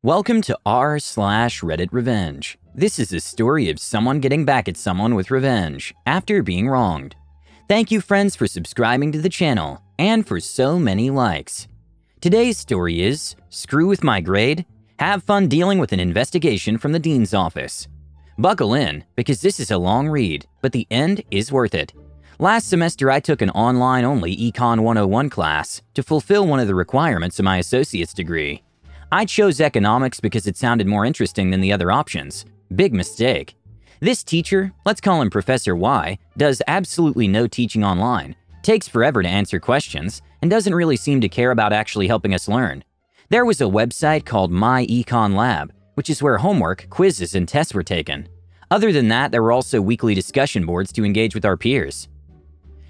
Welcome to r/RedditRevenge. This is a story of someone getting back at someone with revenge after being wronged. Thank you friends for subscribing to the channel and for so many likes. Today's story is Screw with My Grade, Have Fun Dealing with an Investigation from the Dean's Office. Buckle in because this is a long read, but the end is worth it. Last semester I took an online-only Econ 101 class to fulfill one of the requirements of my associate's degree. I chose economics because it sounded more interesting than the other options. Big mistake. This teacher, let's call him Professor Y, does absolutely no teaching online, takes forever to answer questions, and doesn't really seem to care about actually helping us learn. There was a website called My Econ Lab, which is where homework, quizzes, and tests were taken. Other than that, there were also weekly discussion boards to engage with our peers.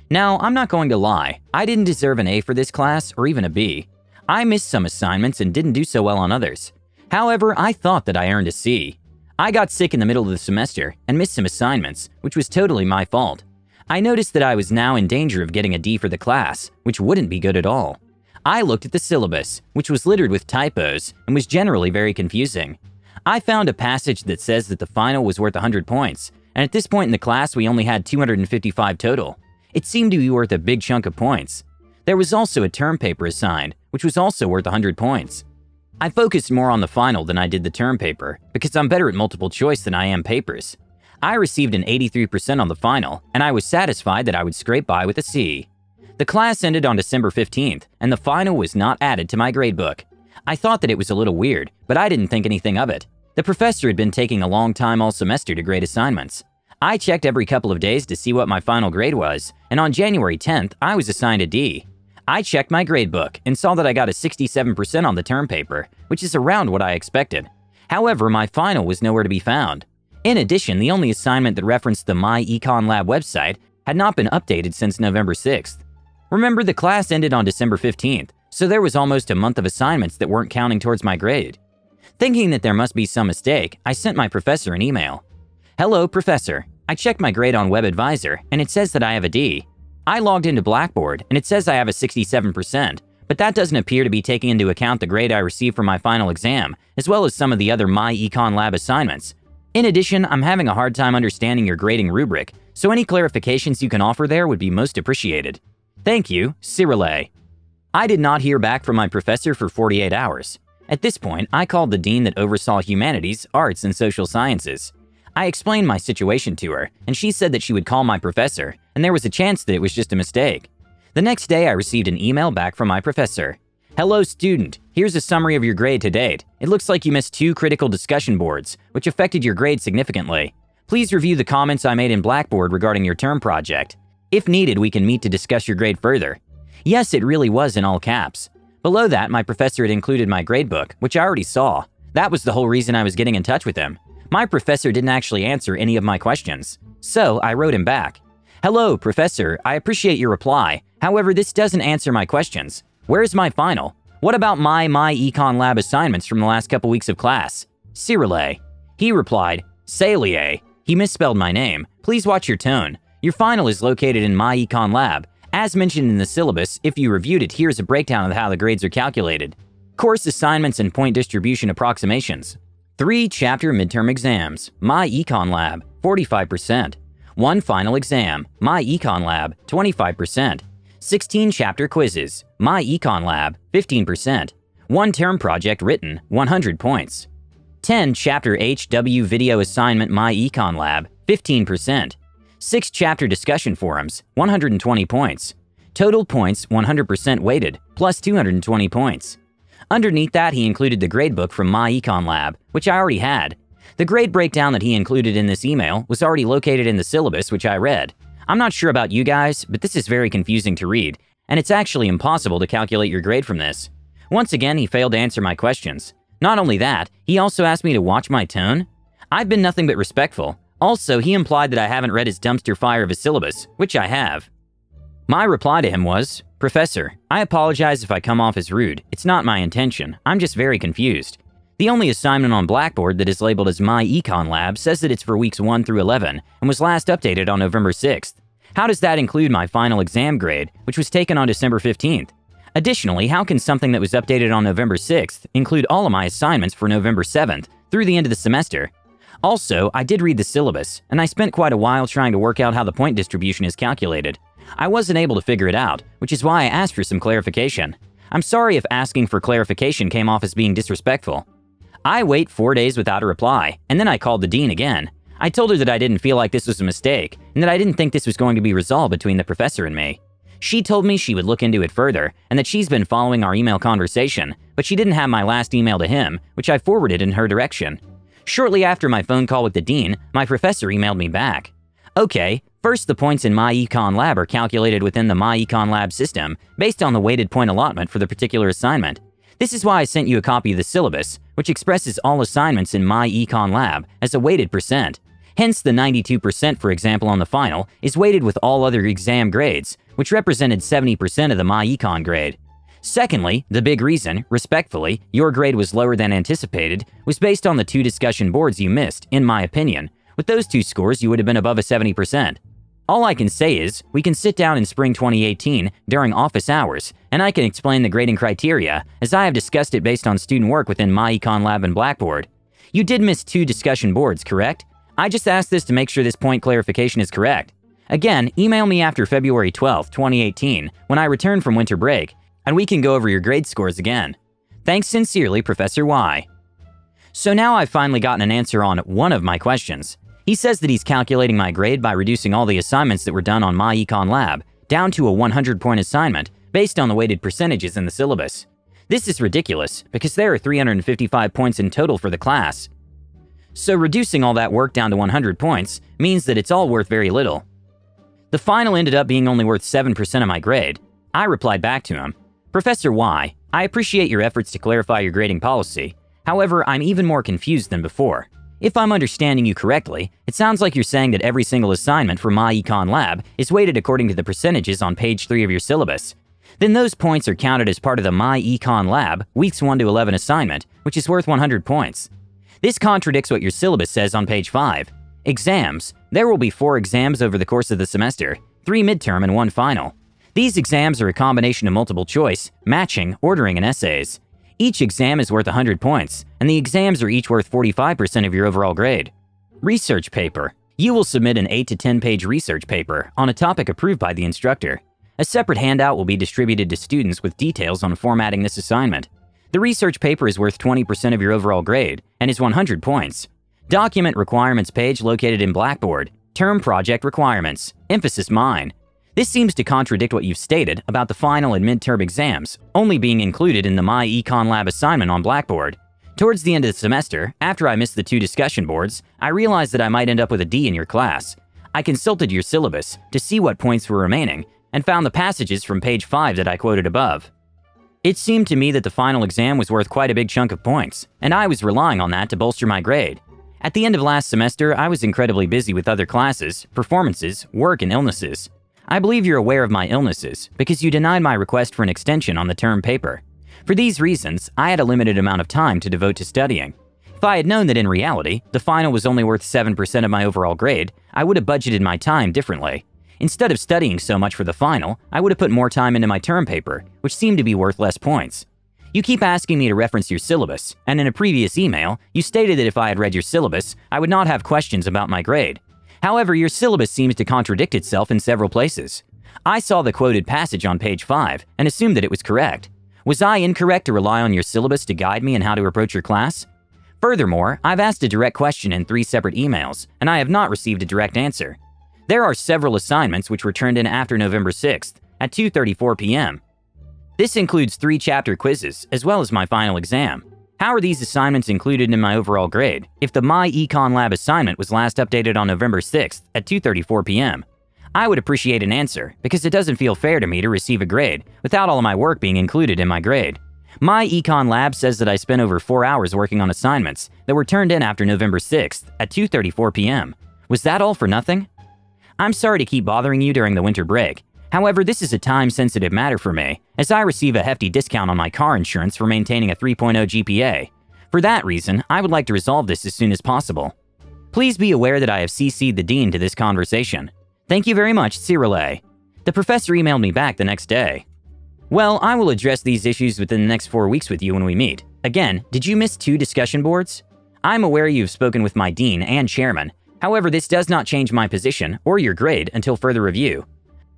Now, I'm not going to lie, I didn't deserve an A for this class or even a B. I missed some assignments and didn't do so well on others. However, I thought that I earned a C. I got sick in the middle of the semester and missed some assignments, which was totally my fault. I noticed that I was now in danger of getting a D for the class, which wouldn't be good at all. I looked at the syllabus, which was littered with typos and was generally very confusing. I found a passage that says that the final was worth 100 points, and at this point in the class we only had 255 total. It seemed to be worth a big chunk of points. There was also a term paper assigned, which was also worth 100 points. I focused more on the final than I did the term paper because I'm better at multiple choice than I am papers. I received an 83% on the final, and I was satisfied that I would scrape by with a C. The class ended on December 15th, and the final was not added to my gradebook. I thought that it was a little weird, but I didn't think anything of it. The professor had been taking a long time all semester to grade assignments. I checked every couple of days to see what my final grade was, and on January 10th, I was assigned a D. I checked my gradebook and saw that I got a 67% on the term paper, which is around what I expected. However, my final was nowhere to be found. In addition, the only assignment that referenced the My Econ Lab website had not been updated since November 6th. Remember, the class ended on December 15th, so there was almost a month of assignments that weren't counting towards my grade. Thinking that there must be some mistake, I sent my professor an email. Hello, Professor. I checked my grade on WebAdvisor, and it says that I have a D. I logged into Blackboard, and it says I have a 67%, but that doesn't appear to be taking into account the grade I received for my final exam, as well as some of the other My Econ Lab assignments. In addition, I'm having a hard time understanding your grading rubric, so any clarifications you can offer there would be most appreciated. Thank you, Cyrille. I did not hear back from my professor for 48 hours. At this point, I called the dean that oversaw humanities, arts, and social sciences. I explained my situation to her, and she said that she would call my professor, and there was a chance that it was just a mistake. The next day, I received an email back from my professor. Hello, student. Here's a summary of your grade to date. It looks like you missed 2 critical discussion boards, which affected your grade significantly. Please review the comments I made in Blackboard regarding your term project. If needed, we can meet to discuss your grade further. Yes, it really was in all caps. Below that, my professor had included my gradebook, which I already saw. That was the whole reason I was getting in touch with him. My professor didn't actually answer any of my questions. So I wrote him back. Hello, Professor. I appreciate your reply. However, this doesn't answer my questions. Where's my final? What about my Econ Lab assignments from the last couple weeks of class? Cyrille. He replied, Célie. He misspelled my name. Please watch your tone. Your final is located in My Econ Lab. As mentioned in the syllabus, if you reviewed it, here's a breakdown of how the grades are calculated. Course assignments and point distribution approximations. 3 chapter midterm exams, My Econ Lab, 45%. 1 final exam, My Econ Lab, 25%. 16 chapter quizzes, My Econ Lab, 15%. 1 term project written, 100 points. 10 chapter HW video assignment, My Econ Lab, 15%. 6 chapter discussion forums, 120 points. Total points 100% weighted, plus 220 points. Underneath that, he included the gradebook from My Econ Lab, which I already had. The grade breakdown that he included in this email was already located in the syllabus, which I read. I'm not sure about you guys, but this is very confusing to read, and it's actually impossible to calculate your grade from this. Once again, he failed to answer my questions. Not only that, he also asked me to watch my tone. I've been nothing but respectful. Also, he implied that I haven't read his dumpster fire of a syllabus, which I have. My reply to him was, Professor, I apologize if I come off as rude. It's not my intention. I'm just very confused. The only assignment on Blackboard that is labeled as My Econ Lab says that it's for weeks 1 through 11 and was last updated on November 6th. How does that include my final exam grade, which was taken on December 15th? Additionally, how can something that was updated on November 6th include all of my assignments for November 7th through the end of the semester? Also, I did read the syllabus, and I spent quite a while trying to work out how the point distribution is calculated. I wasn't able to figure it out, which is why I asked for some clarification. I'm sorry if asking for clarification came off as being disrespectful. I wait 4 days without a reply, and then I called the dean again. I told her that I didn't feel like this was a mistake, and that I didn't think this was going to be resolved between the professor and me. She told me she would look into it further, and that she's been following our email conversation, but she didn't have my last email to him, which I forwarded in her direction. Shortly after my phone call with the dean, my professor emailed me back. Okay, first the points in my econ lab are calculated within the my econ lab system based on the weighted point allotment for the particular assignment. This is why I sent you a copy of the syllabus, which expresses all assignments in my econ lab as a weighted percent. Hence, the 92%, for example, on the final is weighted with all other exam grades, which represented 70% of the my econ grade. Secondly, the big reason, respectfully, your grade was lower than anticipated was based on the 2 discussion boards you missed, in my opinion. With those 2 scores, you would have been above a 70%. All I can say is, we can sit down in spring 2018 during office hours, and I can explain the grading criteria, as I have discussed it based on student work within my econ lab and Blackboard. You did miss 2 discussion boards, correct? I just asked this to make sure this point clarification is correct. Again, email me after February 12, 2018, when I return from winter break, and we can go over your grade scores again. Thanks sincerely, Professor Y. So now I've finally gotten an answer on one of my questions. He says that he's calculating my grade by reducing all the assignments that were done on my econ lab down to a 100-point assignment based on the weighted percentages in the syllabus. This is ridiculous because there are 355 points in total for the class. So reducing all that work down to 100 points means that it's all worth very little. The final ended up being only worth 7% of my grade. I replied back to him, Professor Y, I appreciate your efforts to clarify your grading policy. However, I'm even more confused than before. If I'm understanding you correctly, it sounds like you're saying that every single assignment for my econ lab is weighted according to the percentages on page 3 of your syllabus. Then those points are counted as part of the my econ lab weeks 1 to 11 assignment, which is worth 100 points. This contradicts what your syllabus says on page 5. Exams. There will be 4 exams over the course of the semester, 3 midterm and 1 final. These exams are a combination of multiple choice, matching, ordering, and essays. Each exam is worth 100 points, and the exams are each worth 45% of your overall grade. Research paper. You will submit an 8 to 10 page research paper on a topic approved by the instructor. A separate handout will be distributed to students with details on formatting this assignment. The research paper is worth 20% of your overall grade and is 100 points. Document requirements page located in Blackboard. Term project requirements. Emphasis mine. This seems to contradict what you've stated about the final and midterm exams only being included in the My Econ Lab assignment on Blackboard. Towards the end of the semester, after I missed the 2 discussion boards, I realized that I might end up with a D in your class. I consulted your syllabus to see what points were remaining and found the passages from page 5 that I quoted above. It seemed to me that the final exam was worth quite a big chunk of points, and I was relying on that to bolster my grade. At the end of last semester, I was incredibly busy with other classes, performances, work, and illnesses. I believe you're aware of my illnesses because you denied my request for an extension on the term paper. For these reasons, I had a limited amount of time to devote to studying. If I had known that in reality, the final was only worth 7% of my overall grade, I would have budgeted my time differently. Instead of studying so much for the final, I would have put more time into my term paper, which seemed to be worth less points. You keep asking me to reference your syllabus, and in a previous email, you stated that if I had read your syllabus, I would not have questions about my grade. However, your syllabus seems to contradict itself in several places. I saw the quoted passage on page 5 and assumed that it was correct. Was I incorrect to rely on your syllabus to guide me in how to approach your class? Furthermore, I've asked a direct question in 3 separate emails, and I have not received a direct answer. There are several assignments which were turned in after November 6th at 2:34 p.m. This includes 3 chapter quizzes as well as my final exam. How are these assignments included in my overall grade if the My Econ Lab assignment was last updated on November 6th at 2:34 p.m.? I would appreciate an answer because it doesn't feel fair to me to receive a grade without all of my work being included in my grade. My Econ Lab says that I spent over 4 hours working on assignments that were turned in after November 6th at 2:34 p.m. Was that all for nothing? I'm sorry to keep bothering you during the winter break. However, this is a time-sensitive matter for me, as I receive a hefty discount on my car insurance for maintaining a 3.0 GPA. For that reason, I would like to resolve this as soon as possible. Please be aware that I have CC'd the dean to this conversation. Thank you very much, Cyril A. The professor emailed me back the next day. Well, I will address these issues within the next 4 weeks with you when we meet. Again, did you miss 2 discussion boards? I'm aware you've spoken with my dean and chairman. However, this does not change my position or your grade until further review.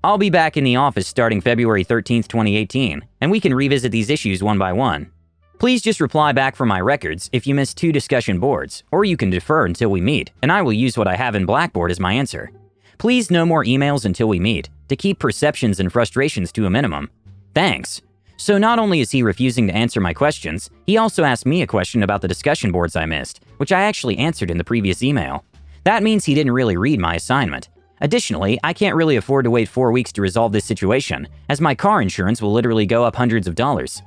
I'll be back in the office starting February 13th, 2018, and we can revisit these issues one by one. Please just reply back for my records if you missed 2 discussion boards, or you can defer until we meet, and I will use what I have in Blackboard as my answer. Please no more emails until we meet, to keep perceptions and frustrations to a minimum. Thanks. So not only is he refusing to answer my questions, he also asked me a question about the discussion boards I missed, which I actually answered in the previous email. That means he didn't really read my assignment. Additionally, I can't really afford to wait 4 weeks to resolve this situation, as my car insurance will literally go up hundreds of dollars.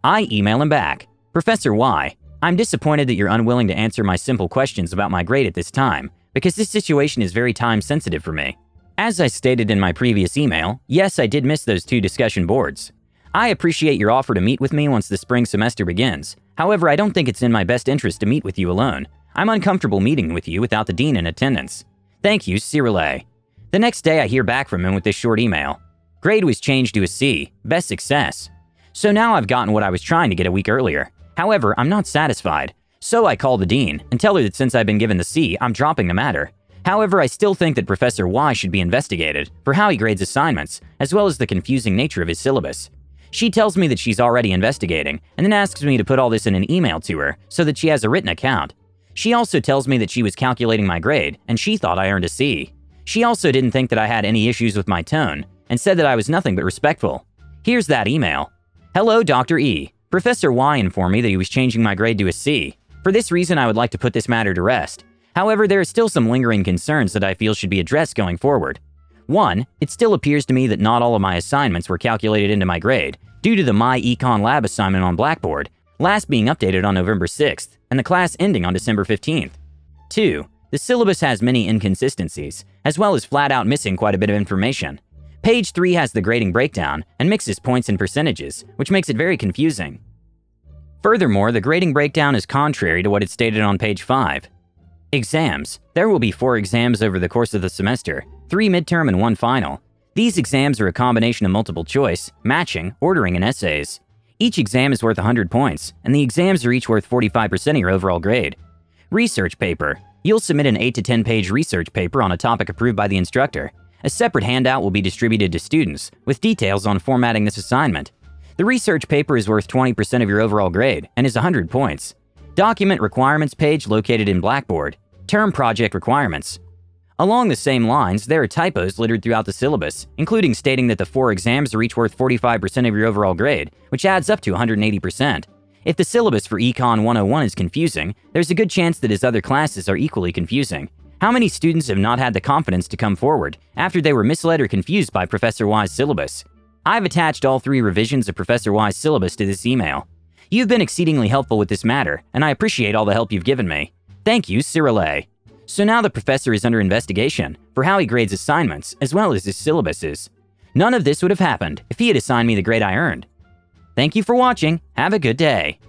I email him back. Professor Y, I'm disappointed that you're unwilling to answer my simple questions about my grade at this time, because this situation is very time sensitive for me. As I stated in my previous email, yes, I did miss those 2 discussion boards. I appreciate your offer to meet with me once the spring semester begins. However, I don't think it's in my best interest to meet with you alone. I'm uncomfortable meeting with you without the dean in attendance. Thank you, Cyrille. The next day I hear back from him with this short email. Grade was changed to a C, best success. So now I've gotten what I was trying to get a week earlier. However, I'm not satisfied. So I call the dean and tell her that since I've been given the C, I'm dropping the matter. However, I still think that Professor Y should be investigated for how he grades assignments, as well as the confusing nature of his syllabus. She tells me that she's already investigating, and then asks me to put all this in an email to her so that she has a written account. She also tells me that she was calculating my grade, and she thought I earned a C. She also didn't think that I had any issues with my tone, and said that I was nothing but respectful. Here's that email. Hello, Dr. E. Professor Y informed me that he was changing my grade to a C. For this reason, I would like to put this matter to rest. However, there are still some lingering concerns that I feel should be addressed going forward. 1. It still appears to me that not all of my assignments were calculated into my grade, due to the My Econ Lab assignment on Blackboard, last being updated on November 6th, and the class ending on December 15th. 2. The syllabus has many inconsistencies, as well as flat out missing quite a bit of information. Page 3 has the grading breakdown and mixes points and percentages, which makes it very confusing. Furthermore, the grading breakdown is contrary to what it stated on page 5. Exams. There will be 4 exams over the course of the semester, 3 midterm and 1 final. These exams are a combination of multiple choice, matching, ordering, and essays. Each exam is worth 100 points, and the exams are each worth 45% of your overall grade. Research paper. You'll submit an 8 to 10 page research paper on a topic approved by the instructor. A separate handout will be distributed to students, with details on formatting this assignment. The research paper is worth 20% of your overall grade, and is 100 points. Document requirements page located in Blackboard. Term project requirements. Along the same lines, there are typos littered throughout the syllabus, including stating that the 4 exams are each worth 45% of your overall grade, which adds up to 180%. If the syllabus for Econ 101 is confusing, there's a good chance that his other classes are equally confusing. How many students have not had the confidence to come forward after they were misled or confused by Professor Y's syllabus? I've attached all 3 revisions of Professor Y's syllabus to this email. You've been exceedingly helpful with this matter, and I appreciate all the help you've given me. Thank you, Cyrille. So now the professor is under investigation for how he grades assignments as well as his syllabuses. None of this would have happened if he had assigned me the grade I earned. Thank you for watching. Have a good day.